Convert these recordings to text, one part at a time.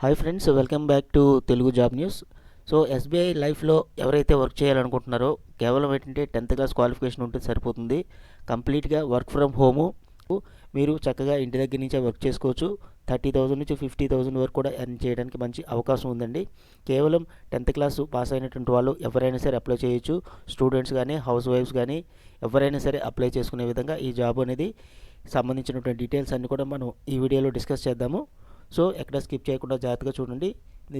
Hi friends, welcome back to Telugu job news. So SBI లైఫ్లో ఎవరైతే work చేయాలనుకుంటున్నారో కేవలం ఏంటంటే 10th క్లాస్ క్వాలిఫికేషన్ ఉంటే సరిపోతుంది. కంప్లీట్గా వర్క్ ఫ్రమ్ హోము. మీరు చక్కగా ఇంటి దగ్గర నుంచే వర్క్ చేసుకోవచ్చు. 30,000 నుంచి 50,000 వరకు కూడా ఎర్న్ చేయడానికి మంచి అవకాశం ఉందండి. కేవలం 10th క్లాస్ పాస్ అయినటువంటి వాళ్ళు ఎవరైనా సరే అప్లై చేయొచ్చు. స్టూడెంట్స్ కానీ, హౌస్ వైఫ్స్ కానీ ఎవరైనా సరే అప్లై చేసుకునే విధంగా ఈ జాబ్ అనేది సంబంధించినటువంటి డీటెయిల్స్ అన్నీ కూడా మనం ఈ వీడియోలో డిస్కస్ చేద్దాము. సో ఎక్కడ స్కిప్ చేయకుండా జాగ్రత్తగా చూడండి.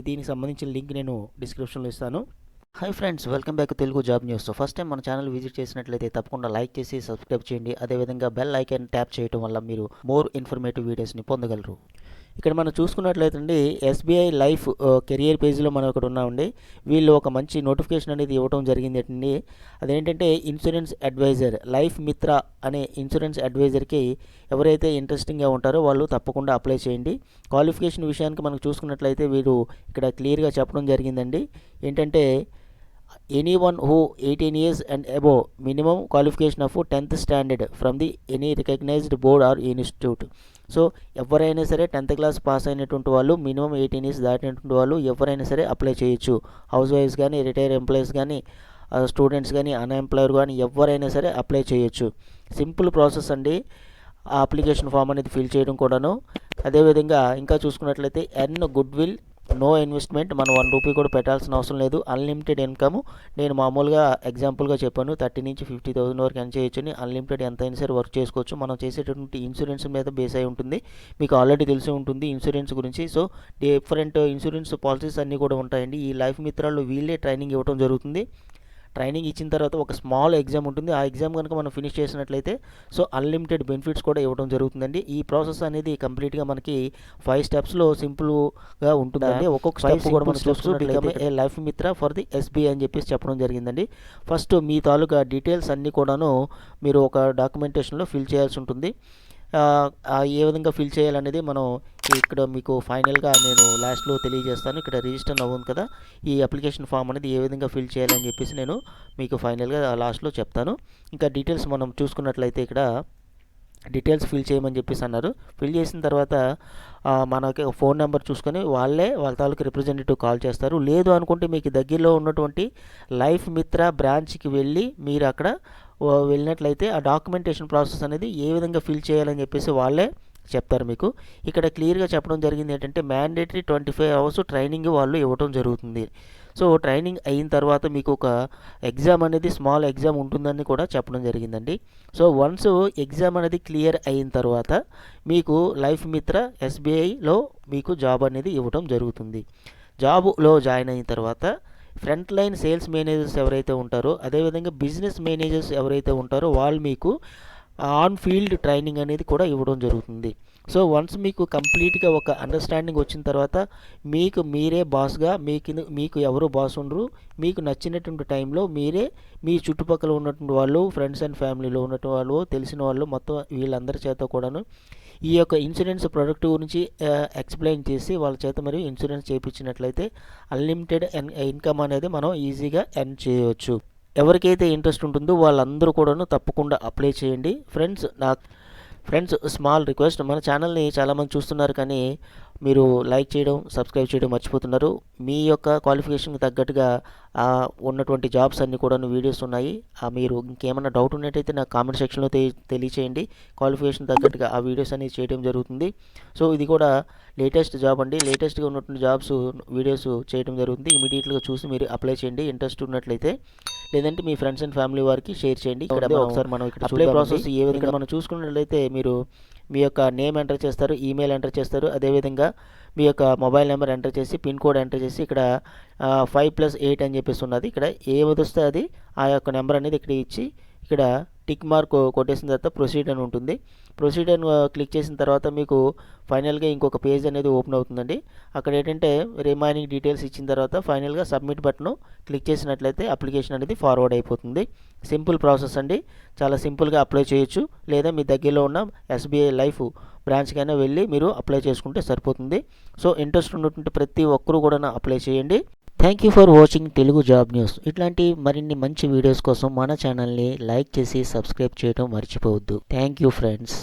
దీనికి సంబంధించిన లింక్ నేను డిస్క్రిప్షన్లో ఇస్తాను. Hi friends, welcome back Telugu job news. First time మన ఛానల్ విజిట్ చేసినట్లయితే తప్పకుండా లైక్ చేసి సబ్స్క్రైబ్ చేయండి. అదేవిధంగా బెల్ ఐకాన్ ట్యాప్ చేయడం వల్ల మీరు మోర్ ఇన్ఫర్మేటివ్ వీడియోస్ని పొందగలరు. ఇక్కడ మనం చూసుకున్నట్లయితే అండి, ఎస్బీఐ లైఫ్ కెరియర్ పేజ్లో మనం ఇక్కడ ఉన్నామండి. వీళ్ళు ఒక మంచి నోటిఫికేషన్ అనేది ఇవ్వడం జరిగింది అండి. అదేంటంటే ఇన్సూరెన్స్ అడ్వైజర్, లైఫ్ మిత్ర అనే ఇన్సూరెన్స్ అడ్వైజర్కి ఎవరైతే ఇంట్రెస్టింగ్గా ఉంటారో వాళ్ళు తప్పకుండా అప్లై చేయండి. క్వాలిఫికేషన్ విషయానికి మనం చూసుకున్నట్లయితే వీరు ఇక్కడ క్లియర్గా చెప్పడం జరిగిందండి. ఏంటంటే anyone who 18 years and above, minimum qualification of 10th standard from the any recognized board or institute. So ఎవరైనా సరే 10th క్లాస్ పాస్ అయినటువంటి వాళ్ళు, మినిమం 18 ఇయర్స్ దాటినటువంటి వాళ్ళు ఎవరైనా సరే అప్లై చేయొచ్చు. హౌస్ వైఫ్స్ కానీ, రిటైర్ ఎంప్లాయీస్ కానీ, స్టూడెంట్స్ కానీ, అన్ఎంప్లాయర్ కానీ ఎవరైనా సరే అప్లై చేయొచ్చు. సింపుల్ ప్రాసెస్ అండి. ఆ అప్లికేషన్ ఫామ్ అనేది ఫిల్ చేయడం కూడాను. అదేవిధంగా ఇంకా చూసుకున్నట్లయితే earn goodwill, no investment, మనం 1 రూపీ కూడా పెట్టాల్సిన అవసరం లేదు. అన్లిమిటెడ్ ఇన్కమ్, నేను మామూలుగా ఎగ్జాంపుల్గా చెప్పాను, 30 నుంచి 50,000 వరకు ఎర్న్ చేయొచ్చు అని. అన్లిమిటెడ్ ఎంతైనా సరే వర్క్ చేసుకోవచ్చు. మనం చేసేటటువంటి ఇన్సూరెన్స్ మీద బేస్ అయి ఉంటుంది. మీకు ఆల్రెడీ తెలిసి ఉంటుంది ఇన్సూరెన్స్ గురించి. సో డిఫరెంట్ ఇన్సూరెన్స్ పాలసీస్ అన్నీ కూడా ఉంటాయండి. ఈ లైఫ్ మిత్రాలు వీళ్ళే ట్రైనింగ్ ఇవ్వడం జరుగుతుంది. ట్రైనింగ్ ఇచ్చిన తర్వాత ఒక స్మాల్ ఎగ్జామ్ ఉంటుంది. ఆ ఎగ్జామ్ కనుక మనం ఫినిష్ చేసినట్లయితే సో అన్లిమిటెడ్ బెనిఫిట్స్ కూడా ఇవ్వడం జరుగుతుందండి. ఈ ప్రాసెస్ అనేది కంప్లీట్గా మనకి 5 స్టెప్స్లో సింపుల్గా ఉంటుందండి. ఒక్కొక్క స్టెప్ కూడా మనం చూసుకున్నట్లయితే ఏ లైఫ్ మిత్ర ఫర్ ది ఎస్బీఐ అని చెప్పేసి చెప్పడం జరిగిందండి. ఫస్ట్ మీ తాలూకా డీటెయిల్స్ అన్నీ కూడాను మీరు ఒక డాక్యుమెంటేషన్లో ఫిల్ చేయాల్సి ఉంటుంది. ఏ విధంగా ఫిల్ చేయాలనేది మనం ఇక్కడ మీకు ఫైనల్గా నేను లాస్ట్లో తెలియజేస్తాను. ఇక్కడ రిజిస్టర్ అవ్వదు కదా, ఈ అప్లికేషన్ ఫామ్ అనేది ఏ విధంగా ఫిల్ చేయాలని చెప్పేసి నేను మీకు ఫైనల్గా లాస్ట్లో చెప్తాను. ఇంకా డీటెయిల్స్ మనం చూసుకున్నట్లయితే ఇక్కడ డీటెయిల్స్ ఫిల్ చేయమని చెప్పేసి అన్నారు. ఫిల్ చేసిన తర్వాత మనకి ఫోన్ నెంబర్ చూసుకొని వాళ్ళ తాలూకు రిప్రజెంటేటివ్ కాల్ చేస్తారు. లేదు అనుకుంటే మీకు దగ్గరలో ఉన్నటువంటి లైఫ్ మిత్ర బ్రాంచ్కి వెళ్ళి మీరు అక్కడ వెళ్ళినట్లయితే ఆ డాక్యుమెంటేషన్ ప్రాసెస్ అనేది ఏ విధంగా ఫిల్ చేయాలని చెప్పేసి వాళ్ళే చెప్తారు మీకు. ఇక్కడ క్లియర్గా చెప్పడం జరిగింది ఏంటంటే మ్యాండేటరీ 25 అవర్స్ ట్రైనింగ్ వాళ్ళు ఇవ్వడం జరుగుతుంది. సో ట్రైనింగ్ అయిన తర్వాత మీకు ఒక ఎగ్జామ్ అనేది స్మాల్ ఎగ్జామ్ ఉంటుందని కూడా చెప్పడం జరిగిందండి. సో వన్స్ ఎగ్జామ్ అనేది క్లియర్ అయిన తర్వాత మీకు లైఫ్ మిత్ర ఎస్బీఐలో మీకు జాబ్ అనేది ఇవ్వడం జరుగుతుంది. జాబ్లో జాయిన్ అయిన తర్వాత ఫ్రంట్ లైన్ సేల్స్ మేనేజర్స్ ఎవరైతే ఉంటారో, అదేవిధంగా బిజినెస్ మేనేజర్స్ ఎవరైతే ఉంటారో వాళ్ళు మీకు ఆన్ ఫీల్డ్ ట్రైనింగ్ అనేది కూడా ఇవ్వడం జరుగుతుంది. సో వన్స్ మీకు కంప్లీట్గా ఒక అండర్స్టాండింగ్ వచ్చిన తర్వాత మీకు మీరే బాస్గా, మీకు ఎవరు బాస్ ఉండరు. మీకు నచ్చినటువంటి టైంలో మీరే మీ చుట్టుపక్కల ఉన్నటువంటి వాళ్ళు, ఫ్రెండ్స్ అండ్ ఫ్యామిలీలో ఉన్నటువంటి వాళ్ళు, తెలిసిన వాళ్ళు మొత్తం వీళ్ళందరి చేత కూడాను ఈ యొక్క ఇన్సూరెన్స్ ప్రోడక్ట్ గురించి ఎక్స్ప్లెయిన్ చేసి వాళ్ళ చేత మరియు ఇన్సూరెన్స్ చేయించినట్లయితే అన్లిమిటెడ్ ఇన్కమ్ అనేది మనం ఈజీగా ఎర్న్ చేయవచ్చు. ఎవరికైతే ఇంట్రెస్ట్ ఉంటుందో వాళ్ళందరూ కూడాను తప్పకుండా అప్లై చేయండి. ఫ్రెండ్స్ స్మాల్ రిక్వెస్ట్, మన ఛానల్ని చాలామంది చూస్తున్నారు కానీ మీరు లైక్ చేయడం, సబ్స్క్రైబ్ చేయడం మర్చిపోతున్నారు. మీ యొక్క క్వాలిఫికేషన్కి తగ్గట్టుగా ఉన్నటువంటి జాబ్స్ అన్నీ కూడా వీడియోస్ ఉన్నాయి. మీరు ఇంకేమైనా డౌట్ ఉన్నట్టయితే నాకు కామెంట్ సెక్షన్లో తెలియచేయండి. క్వాలిఫికేషన్ తగ్గట్టుగా ఆ వీడియోస్ అనేది చేయడం జరుగుతుంది. సో ఇది కూడా లేటెస్ట్ జాబ్ అండి. లేటెస్ట్గా ఉన్నటువంటి జాబ్స్ వీడియోస్ చేయడం జరుగుతుంది. ఇమీడియట్గా చూసి మీరు అప్లై చేయండి ఇంట్రెస్ట్ ఉన్నట్లయితే. లేదంటే మీ ఫ్రెండ్స్ అండ్ ఫ్యామిలీ వారికి షేర్ చేయండి. ఇక్కడ ఒకసారి మనం ఇక్కడ అప్లై ప్రాసెస్ ఏ విధంగా మనం చూసుకున్నట్లయితే మీరు మీ యొక్క నేమ్ ఎంటర్ చేస్తారు, ఈమెయిల్ ఎంటర్ చేస్తారు, అదేవిధంగా మీ యొక్క మొబైల్ నెంబర్ ఎంటర్ చేసి పిన్ కోడ్ ఎంటర్ చేసి ఇక్కడ 5+8 అని చెప్పేసి ఉన్నది. ఇక్కడ ఏది వస్తే అది ఆ యొక్క నెంబర్ అనేది ఇక్కడ ఇచ్చి ఇక్కడ టిక్ మార్క్ కొట్టేసిన తర్వాత ప్రొసీడ్ అని ఉంటుంది. ప్రొసీడ్ అని క్లిక్ చేసిన తర్వాత మీకు ఫైనల్గా ఇంకొక పేజ్ అనేది ఓపెన్ అవుతుందండి. అక్కడ ఏంటంటే రిమైనింగ్ డీటెయిల్స్ ఇచ్చిన తర్వాత ఫైనల్గా సబ్మిట్ బటన్ క్లిక్ చేసినట్లయితే అప్లికేషన్ అనేది ఫార్వర్డ్ అయిపోతుంది. సింపుల్ ప్రాసెస్ అండి. చాలా సింపుల్గా అప్లై చేయొచ్చు. లేదా మీ దగ్గరలో ఉన్న ఎస్బీఐ లైఫ్ బ్రాంచ్కైనా వెళ్ళి మీరు అప్లై చేసుకుంటే సరిపోతుంది. సో ఇంట్రెస్ట్ ఉన్నటువంటి ప్రతి ఒక్కరూ కూడా అప్లై చేయండి. Thank you for watching Telugu job news. ఇట్లాంటి మరిన్ని మంచి వీడియోస్ కోసం మన ఛానల్ని లైక్ చేసి సబ్స్క్రైబ్ చేయడం మర్చిపోవద్దు. Thank you friends.